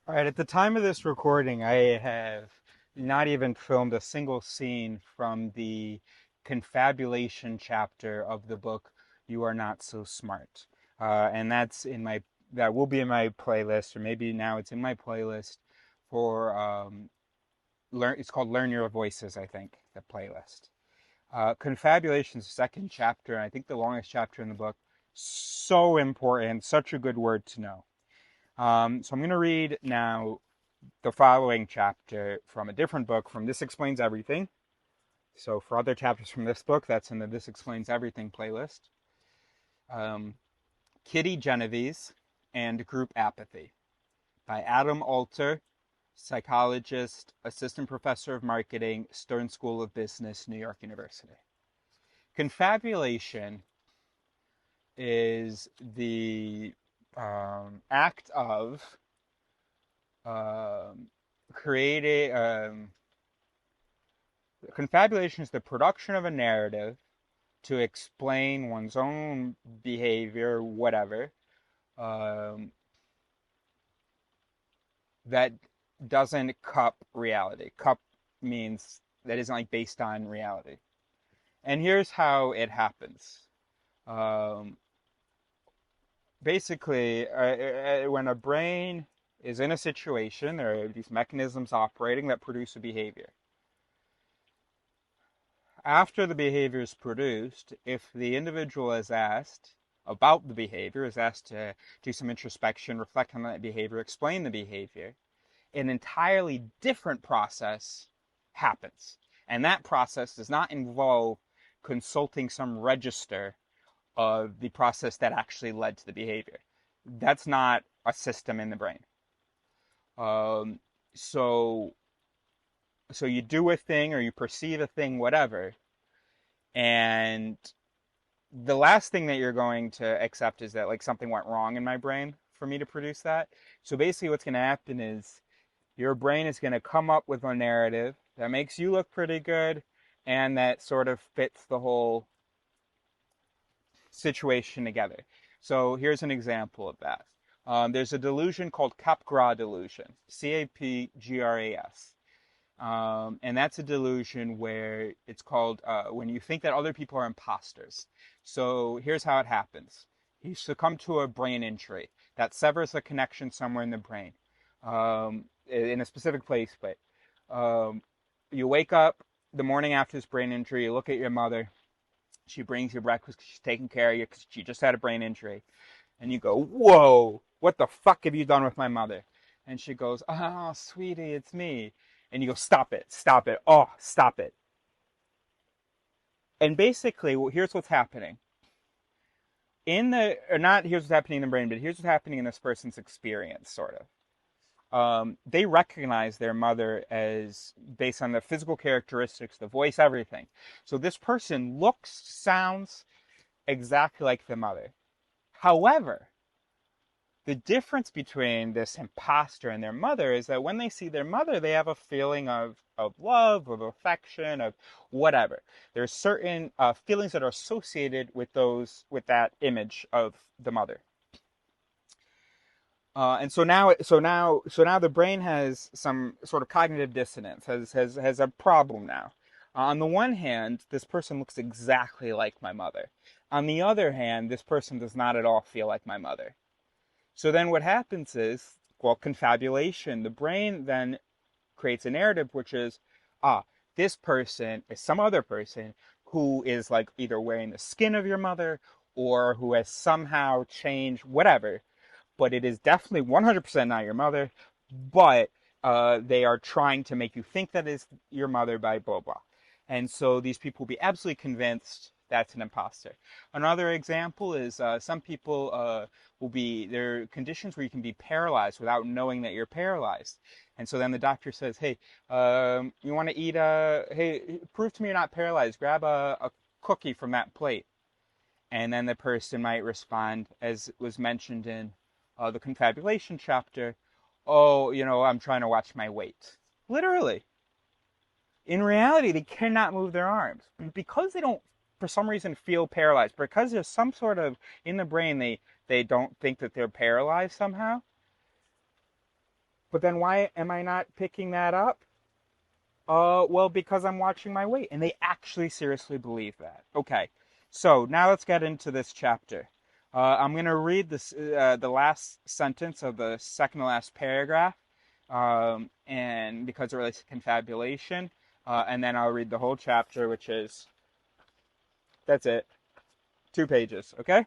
All right, at the time of this recording, I have not even filmed a single scene from the confabulation chapter of the book You Are Not So Smart. And that will be in my playlist, or maybe now it's in my playlist for it's called Learn Your Voices, I think, the playlist. Confabulation's the second chapter, and I think the longest chapter in the book. So important, such a good word to know. So I'm going to read now the following chapter from a different book from This Explains Everything. So for other chapters from this book, that's in the This Explains Everything playlist. Um, Kitty Genovese and Group Apathy by Adam Alter, psychologist, assistant professor of marketing, Stern School of Business, New York University. Confabulation is the act of um, creating confabulation is the production of a narrative to explain one's own behavior, whatever, um, that doesn't cup reality. Cup means that isn't like based on reality. And here's how it happens. Um, Basically, when a brain is in a situation, there are these mechanisms operating that produce a behavior. After the behavior is produced, if the individual is asked about the behavior, is asked to do some introspection, reflect on that behavior, explain the behavior, an entirely different process happens. And that process does not involve consulting some register of the process that actually led to the behavior. That's not a system in the brain. Um, so, so you do a thing or you perceive a thing, whatever, and the last thing that you're going to accept is that like something went wrong in my brain for me to produce that. So basically what's going to happen is your brain is going to come up with a narrative that makes you look pretty good and that sort of fits the whole situation together. So here's an example of that. There's a delusion called Capgras delusion, Capgras. And that's a delusion where it's called when you think that other people are imposters. So here's how it happens. You succumb to a brain injury that severs a connection somewhere in the brain, in a specific place. But um, you wake up the morning after this brain injury, you look at your mother. She brings you breakfast because she's taking care of you because she just had a brain injury. And you go, whoa, what the fuck have you done with my mother? And she goes, oh, sweetie, it's me. And you go, stop it, oh, stop it. And basically, well, here's what's happening. Or not here's what's happening in the brain, but here's what's happening in this person's experience, sort of. They recognize their mother as based on the physical characteristics, the voice, everything. So this person looks, sounds exactly like the mother. However, the difference between this imposter and their mother is that when they see their mother, they have a feeling of love, of affection, of whatever. There's certain feelings that are associated with with that image of the mother. And so now the brain has some sort of cognitive dissonance, has a problem now. On the one hand, this person looks exactly like my mother. On the other hand, this person does not at all feel like my mother. So then what happens is, well, confabulation. The brain then creates a narrative which is, ah, this person is some other person who is like either wearing the skin of your mother or who has somehow changed, whatever. But it is definitely 100% not your mother, but they are trying to make you think that is your mother by blah, blah. And so these people will be absolutely convinced that's an imposter. Another example is some people there are conditions where you can be paralyzed without knowing that you're paralyzed. And so then the doctor says, hey, you want to eat hey, prove to me you're not paralyzed. Grab a cookie from that plate. And then the person might respond, as was mentioned in the confabulation chapter, oh, I'm trying to watch my weight. Literally. In reality, they cannot move their arms because they don't, for some reason, feel paralyzed. Because there's some sort of in the brain, they don't think that they're paralyzed somehow. But then why am I not picking that up? Well, because I'm watching my weight. And they actually seriously believe that. Okay, so now let's get into this chapter. I'm going to read the last sentence of the second to last paragraph, and because it relates to confabulation, and then I'll read the whole chapter, which is, that's it, 2 pages, okay?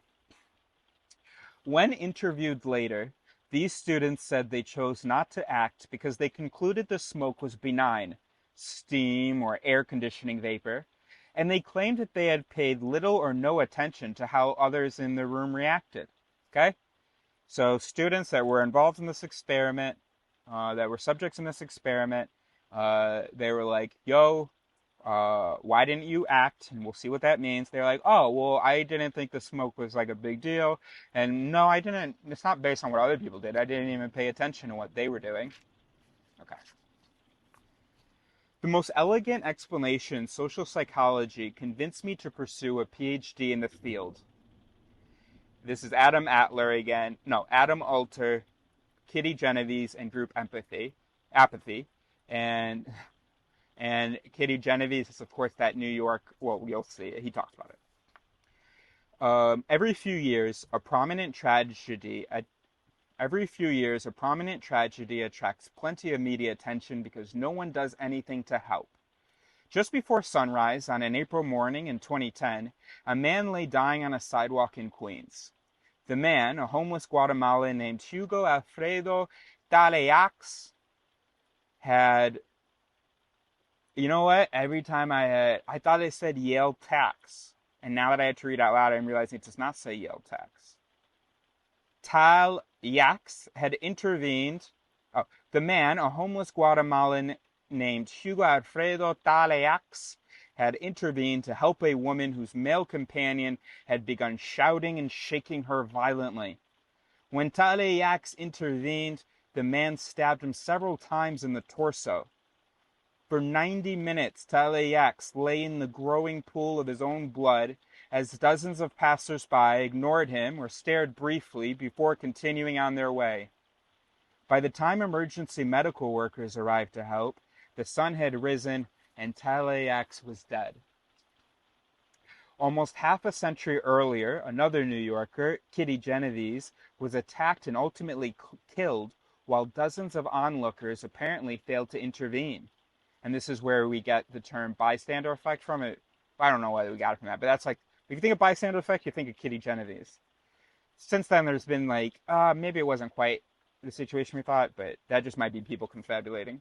When interviewed later, these students said they chose not to act because they concluded the smoke was benign, steam or air conditioning vapor, and they claimed that they had paid little or no attention to how others in the room reacted. Okay? So, students that were involved in this experiment, that were subjects in this experiment, they were like, yo, why didn't you act? And we'll see what that means. They're like, oh, well, I didn't think the smoke was like a big deal. And no, I didn't. It's not based on what other people did. I didn't even pay attention to what they were doing. Okay. The most elegant explanation in social psychology convinced me to pursue a PhD in the field. This is Adam Atler again. No, Adam Alter, Kitty Genovese, and group Apathy. And Kitty Genovese is, of course, that New York. Well, you'll see. He talks about it. Every few years, a prominent tragedy attracts plenty of media attention because no one does anything to help. Just before sunrise on an April morning in 2010, a man lay dying on a sidewalk in Queens. The man, a homeless Guatemalan named Hugo Alfredo Taleax, had, you know what? Every time I thought it said Yale tax. And now that I had to read out loud, I'm realizing it does not say Yale tax. Taleax had intervened. Oh, the man, a homeless Guatemalan named Hugo Alfredo Taleax, had intervened to help a woman whose male companion had begun shouting and shaking her violently. When Taleax intervened, the man stabbed him several times in the torso. For 90 minutes, Taleax lay in the growing pool of his own blood as dozens of passers-by ignored him or stared briefly before continuing on their way. By the time emergency medical workers arrived to help, the sun had risen and Taleax was dead. Almost half a century earlier, another New Yorker, Kitty Genovese, was attacked and ultimately killed while dozens of onlookers apparently failed to intervene. And this is where we get the term bystander effect from it. I don't know whether we got it from that, but that's like, if you think of bystander effect, you think of Kitty Genovese. Since then, there's been like, maybe it wasn't quite the situation we thought, but that just might be people confabulating.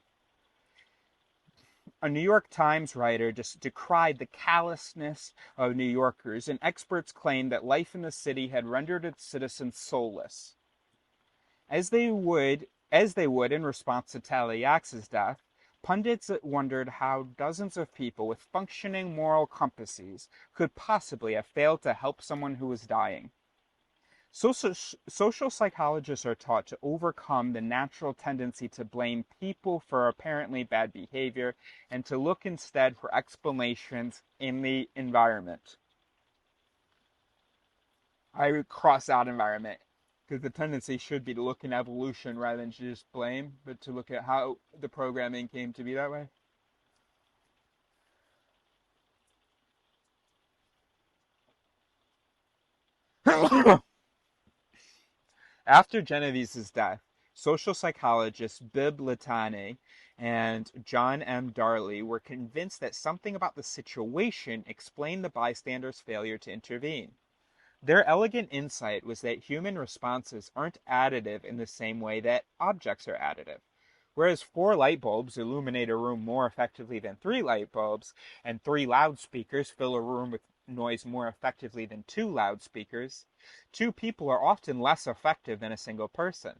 A New York Times writer just decried the callousness of New Yorkers, and experts claimed that life in the city had rendered its citizens soulless. As they would in response to Taleax's death, pundits wondered how dozens of people with functioning moral compasses could possibly have failed to help someone who was dying. Social psychologists are taught to overcome the natural tendency to blame people for apparently bad behavior and to look instead for explanations in the environment. I would cross out environment because the tendency should be to look in evolution rather than just blame, but to look at how the programming came to be that way. After Genovese's death, social psychologists Bibb Latané and John M. Darley were convinced that something about the situation explained the bystanders' failure to intervene. Their elegant insight was that human responses aren't additive in the same way that objects are additive. Whereas 4 light bulbs illuminate a room more effectively than 3 light bulbs, and 3 loudspeakers fill a room with noise more effectively than 2 loudspeakers, 2 people are often less effective than a single person.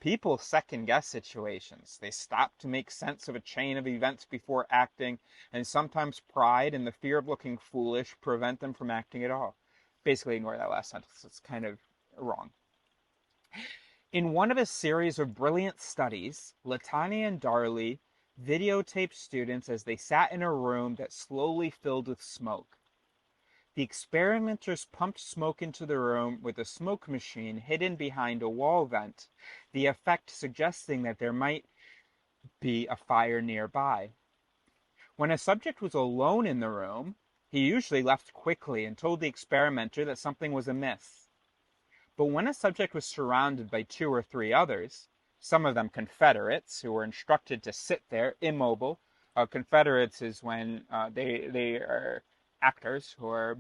People second-guess situations. They stop to make sense of a chain of events before acting, and sometimes pride and the fear of looking foolish prevent them from acting at all. Basically, ignore that last sentence. It's kind of wrong. In one of a series of brilliant studies, Latani and Darley videotaped students as they sat in a room that slowly filled with smoke. The experimenters pumped smoke into the room with a smoke machine hidden behind a wall vent, the effect suggesting that there might be a fire nearby. When a subject was alone in the room, he usually left quickly and told the experimenter that something was amiss. But when a subject was surrounded by 2 or 3 others, some of them Confederates, who were instructed to sit there immobile. Confederates is when they are actors who are,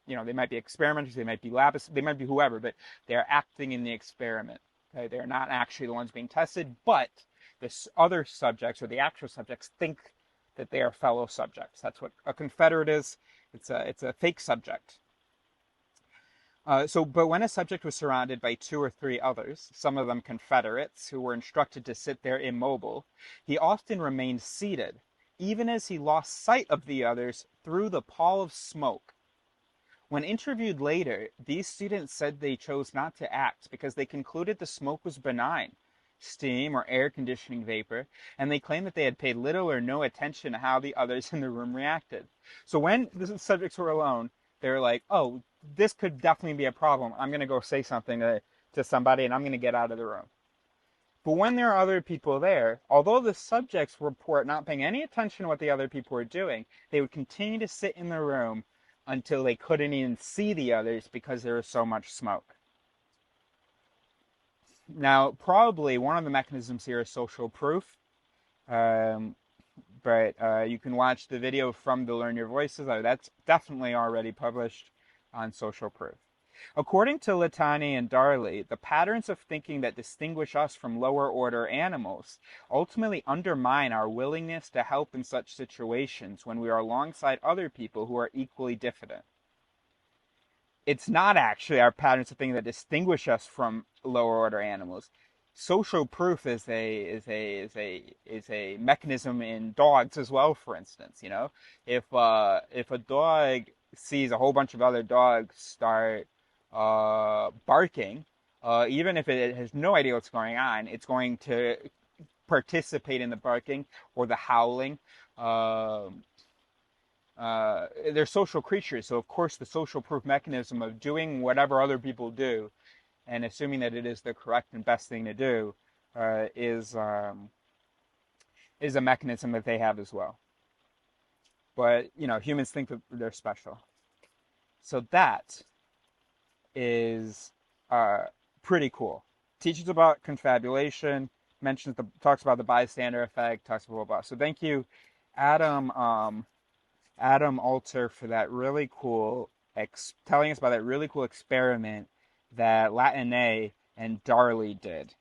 they might be experimenters, they might be labs, they might be whoever, but they are acting in the experiment. Okay? They're not actually the ones being tested, but the other subjects or the actual subjects think that they are fellow subjects. That's what a Confederate is. It's a fake subject. But when a subject was surrounded by 2 or 3 others, some of them Confederates, who were instructed to sit there immobile, he often remained seated, even as he lost sight of the others through the pall of smoke. When interviewed later, these students said they chose not to act because they concluded the smoke was benign, steam or air conditioning vapor, and they claimed that they had paid little or no attention to how the others in the room reacted. So when the subjects were alone, they were like, oh, this could definitely be a problem. I'm going to go say something to somebody and I'm going to get out of the room. But when there are other people there, although the subjects report not paying any attention to what the other people were doing, they would continue to sit in the room until they couldn't even see the others because there was so much smoke. Now, probably one of the mechanisms here is social proof. But you can watch the video from the Learn Your Voices. That's definitely already published on social proof. According to Litani and Darley, the patterns of thinking that distinguish us from lower order animals ultimately undermine our willingness to help in such situations when we are alongside other people who are equally diffident. It's not actually our patterns of thinking that distinguish us from lower order animals. Social proof is a mechanism in dogs as well. For instance, if a dog sees a whole bunch of other dogs start barking, even if it has no idea what's going on, it's going to participate in the barking or the howling. They're social creatures, so of course the social proof mechanism of doing whatever other people do and assuming that it is the correct and best thing to do is a mechanism that they have as well. But humans think that they're special. So that is pretty cool. Teaches about confabulation, talks about the bystander effect, talks about. So thank you, Adam Alter, for that really cool telling us about that really cool experiment that Latine and Darley did.